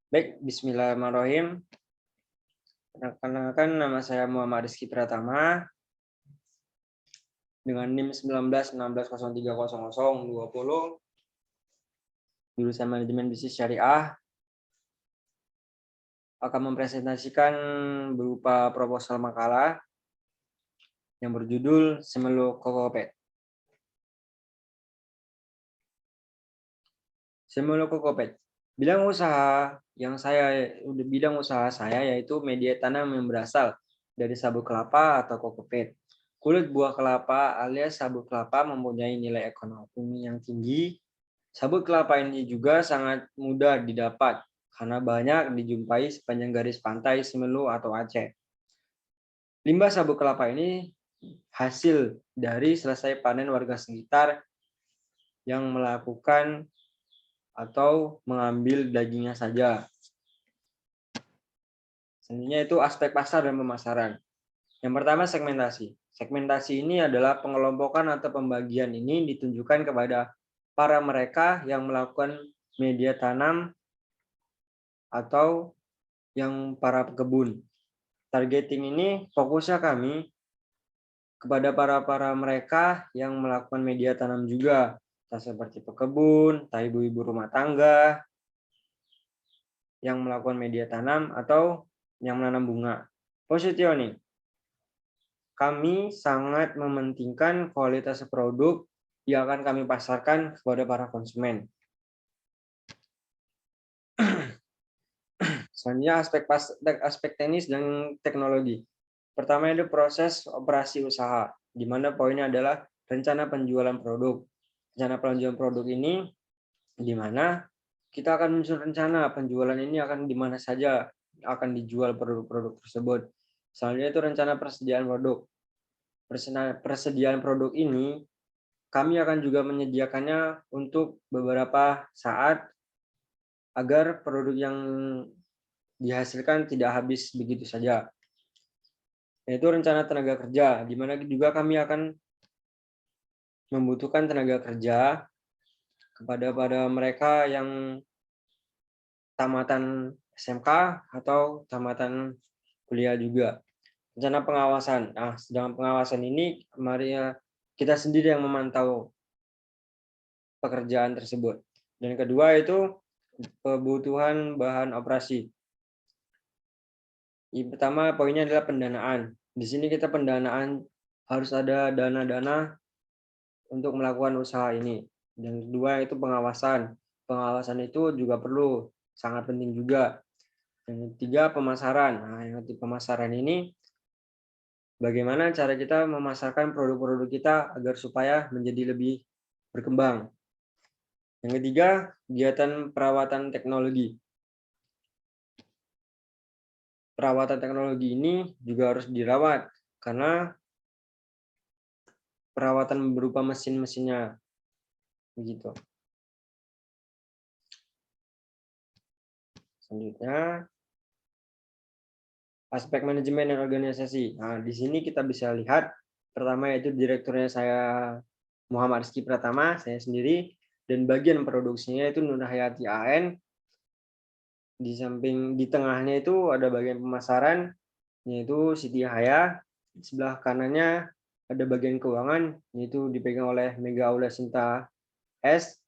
Baik, bismillahirrahmanirrahim. Perkenalkan, nama saya Muhammad Rizky Pratama dengan NIM 1916030020, jurusan Manajemen Bisnis Syariah, akan mempresentasikan berupa proposal makalah yang berjudul Semelu Kokopet. Semelu Kokopet. Bidang usaha saya yaitu media tanam yang berasal dari sabut kelapa atau kokopet. Kulit buah kelapa alias sabut kelapa mempunyai nilai ekonomi yang tinggi. Sabut kelapa ini juga sangat mudah didapat karena banyak dijumpai sepanjang garis pantai Semelu atau Aceh. Limbah sabut kelapa ini hasil dari selesai panen warga sekitar yang melakukan atau mengambil dagingnya saja. Selanjutnya itu aspek pasar dan pemasaran. Yang pertama, segmentasi. Segmentasi ini adalah pengelompokan atau pembagian ini ditunjukkan kepada para mereka yang melakukan media tanam atau yang para pekebun. Targeting ini fokusnya kami kepada para mereka yang melakukan media tanam juga, seperti pekebun, ibu-ibu rumah tangga yang melakukan media tanam atau yang menanam bunga. Positioning. Kami sangat mementingkan kualitas produk yang akan kami pasarkan kepada para konsumen. Selanjutnya aspek teknis dan teknologi. Pertama itu proses operasi usaha, di mana poinnya adalah rencana penjualan produk. Rencana penjualan produk ini di mana kita akan menyusun rencana penjualan ini akan di mana saja akan dijual produk-produk tersebut. Selanjutnya itu rencana persediaan produk. Persediaan produk ini kami akan juga menyediakannya untuk beberapa saat agar produk yang dihasilkan tidak habis begitu saja. Yaitu rencana tenaga kerja, di mana juga kami akan membutuhkan tenaga kerja kepada mereka yang tamatan SMK atau tamatan kuliah juga. Rencana pengawasan. Nah, sedangkan pengawasan ini kita sendiri yang memantau pekerjaan tersebut. Dan kedua itu kebutuhan bahan operasi. Yang pertama poinnya adalah pendanaan. Di sini kita pendanaan harus ada dana-dana untuk melakukan usaha ini. Dan kedua itu pengawasan. Pengawasan itu juga perlu, sangat penting juga. Dan ketiga pemasaran. Nah, yang ketiga pemasaran ini bagaimana cara kita memasarkan produk-produk kita agar supaya menjadi lebih berkembang. Yang ketiga, kegiatan perawatan teknologi. Perawatan teknologi ini juga harus dirawat karena perawatan berupa mesin-mesinnya begitu. Selanjutnya aspek manajemen dan organisasi. Nah, di sini kita bisa lihat pertama yaitu direkturnya saya Muhammad Rizky Pratama, saya sendiri, dan bagian produksinya itu Nur Hayati AN. Di samping di tengahnya itu ada bagian pemasaran yaitu Siti Haya. Di sebelah kanannya ada bagian keuangan yaitu dipegang oleh Mega Aula Sinta S,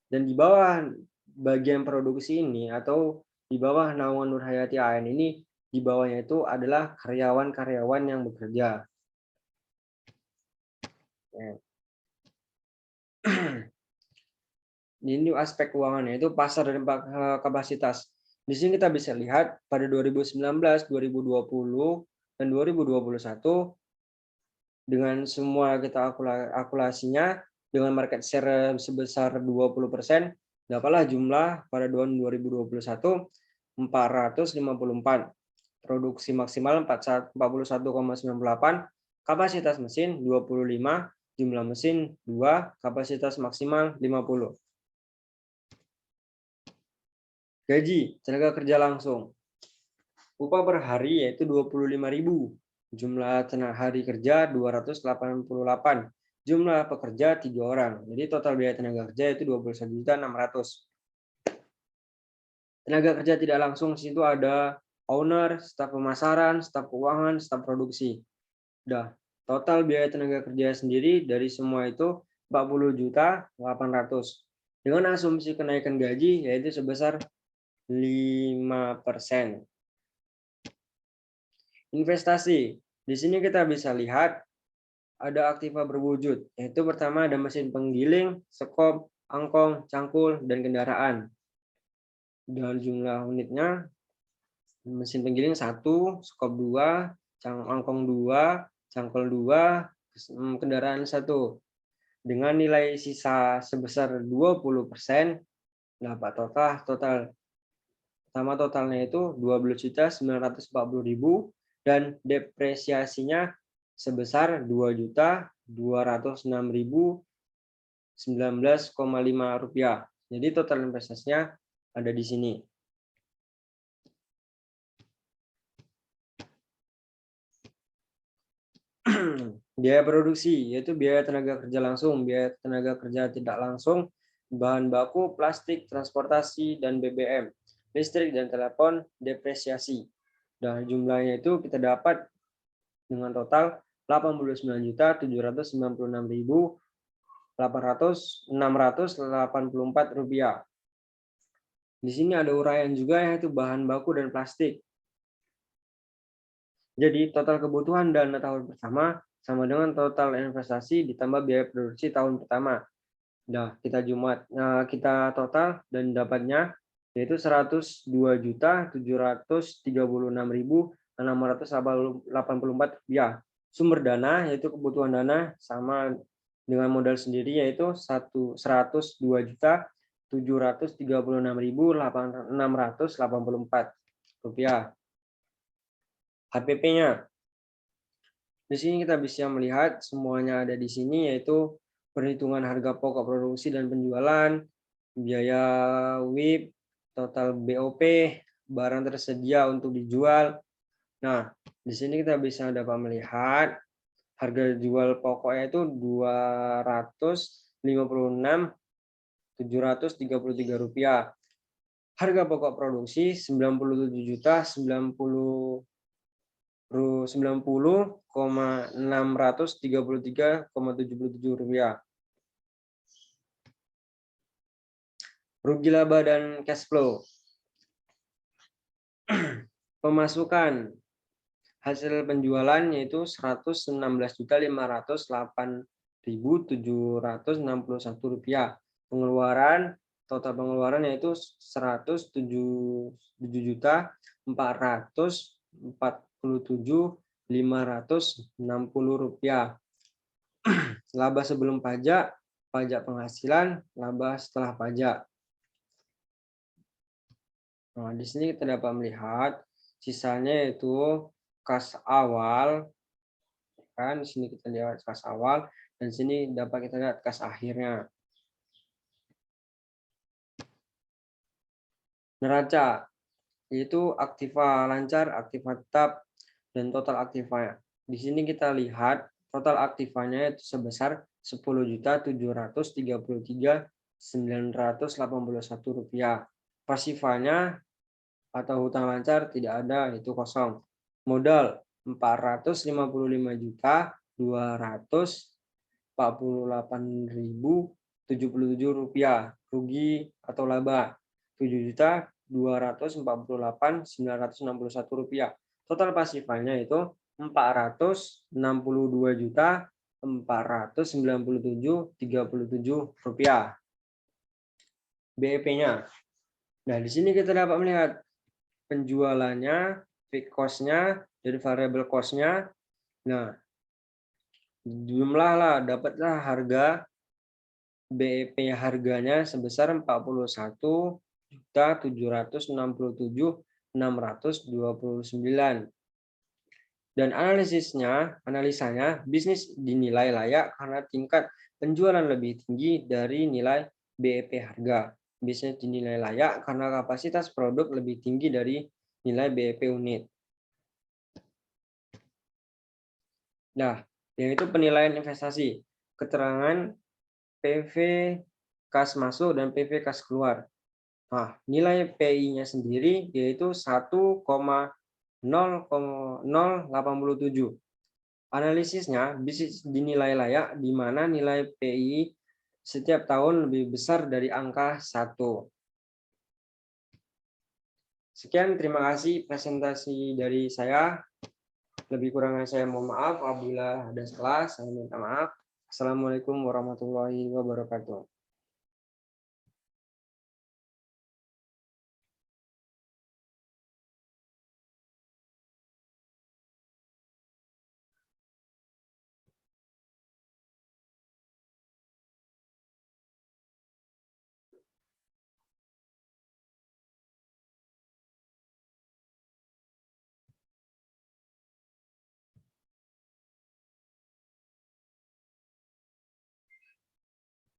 dan di bawah bagian produksi ini atau di bawah naungan Nur Hayati AN ini, di bawahnya itu adalah karyawan-karyawan yang bekerja. Ini aspek keuangan yaitu pasar dan kapasitas. Di sini kita bisa lihat pada 2019, 2020, dan 2021 dengan semua kita akulasinya dengan market share sebesar 20%, dapatlah jumlah pada tahun 2021 454, produksi maksimal 41,98, kapasitas mesin 25, jumlah mesin 2, kapasitas maksimal 50. Gaji tenaga kerja langsung. Upah per hari yaitu 25.000. Jumlah hari kerja 288. Jumlah pekerja 3 orang. Jadi total biaya tenaga kerja itu 21.600.000. Tenaga kerja tidak langsung di situ ada owner, staf pemasaran, staf keuangan, staf produksi. Udah, total biaya tenaga kerja sendiri dari semua itu 40.800.000. Dengan asumsi kenaikan gaji yaitu sebesar 5%. Investasi. Di sini kita bisa lihat ada aktiva berwujud, yaitu pertama ada mesin penggiling, sekop, angkong, cangkul, dan kendaraan. Dan jumlah unitnya, mesin penggiling 1, sekop 2, angkong 2, cangkul 2, kendaraan 1. Dengan nilai sisa sebesar 20%, dapat total pertama totalnya itu 12.940.000 dan depresiasinya sebesar 2.206.019,5 rupiah. Jadi total investasinya ada di sini. Biaya produksi yaitu biaya tenaga kerja langsung, biaya tenaga kerja tidak langsung, bahan baku, plastik, transportasi, dan BBM, listrik dan telepon, depresiasi. Dan jumlahnya itu kita dapat dengan total 89.796.684 rupiah. Di sini ada uraian juga yaitu bahan baku dan plastik. Jadi total kebutuhan dana tahun pertama sama dengan total investasi ditambah biaya produksi tahun pertama. Nah, kita total dan dapatnya yaitu 102.736.684 rupiah. Sumber dana yaitu kebutuhan dana sama dengan modal sendiri yaitu 102.736.684 rupiah. HPP-nya. Di sini kita bisa melihat semuanya ada di sini yaitu perhitungan harga pokok produksi dan penjualan, biaya WIP, total BOP, barang tersedia untuk dijual. Nah, di sini kita bisa dapat melihat harga jual pokoknya itu Rp256.733. Harga pokok produksi Rp90.633,77. Rugi laba dan cash flow. Pemasukan hasil penjualan yaitu Rp116.508.761. Pengeluaran total pengeluaran yaitu Rp107.447.560. Laba sebelum pajak, pajak penghasilan, laba setelah pajak. Nah, di sini kita dapat melihat sisanya yaitu kas awal, kan? Di sini kita lihat kas awal dan sini dapat kita lihat kas akhirnya. Neraca yaitu aktiva lancar, aktiva tetap, dan total aktivanya. Di sini kita lihat total aktivanya itu sebesar Rp10.733.981. Pasifanya atau hutang lancar tidak ada, itu kosong. Modal Rp454.248.077. Rugi atau laba Rp7.248.961. Total pasifanya itu Rp462.497.37. BEP-nya. Nah, di sini kita dapat melihat penjualannya, fixed cost-nya, dari variable cost-nya. Nah, jumlahlah dapatlah harga BEP harganya sebesar Rp40.767.629. Dan analisanya bisnis dinilai layak karena tingkat penjualan lebih tinggi dari nilai BEP harga. Bisnis dinilai layak karena kapasitas produk lebih tinggi dari nilai BEP unit. Nah, yang itu penilaian investasi. Keterangan PV kas masuk dan PV kas keluar. Nah, nilai PI-nya sendiri yaitu 1,0087. Analisisnya bisa dinilai layak di mana nilai PI setiap tahun lebih besar dari angka 1. Sekian, terima kasih presentasi dari saya. Lebih kurangnya saya mohon maaf apabila ada salah, saya minta maaf. Assalamualaikum warahmatullahi wabarakatuh.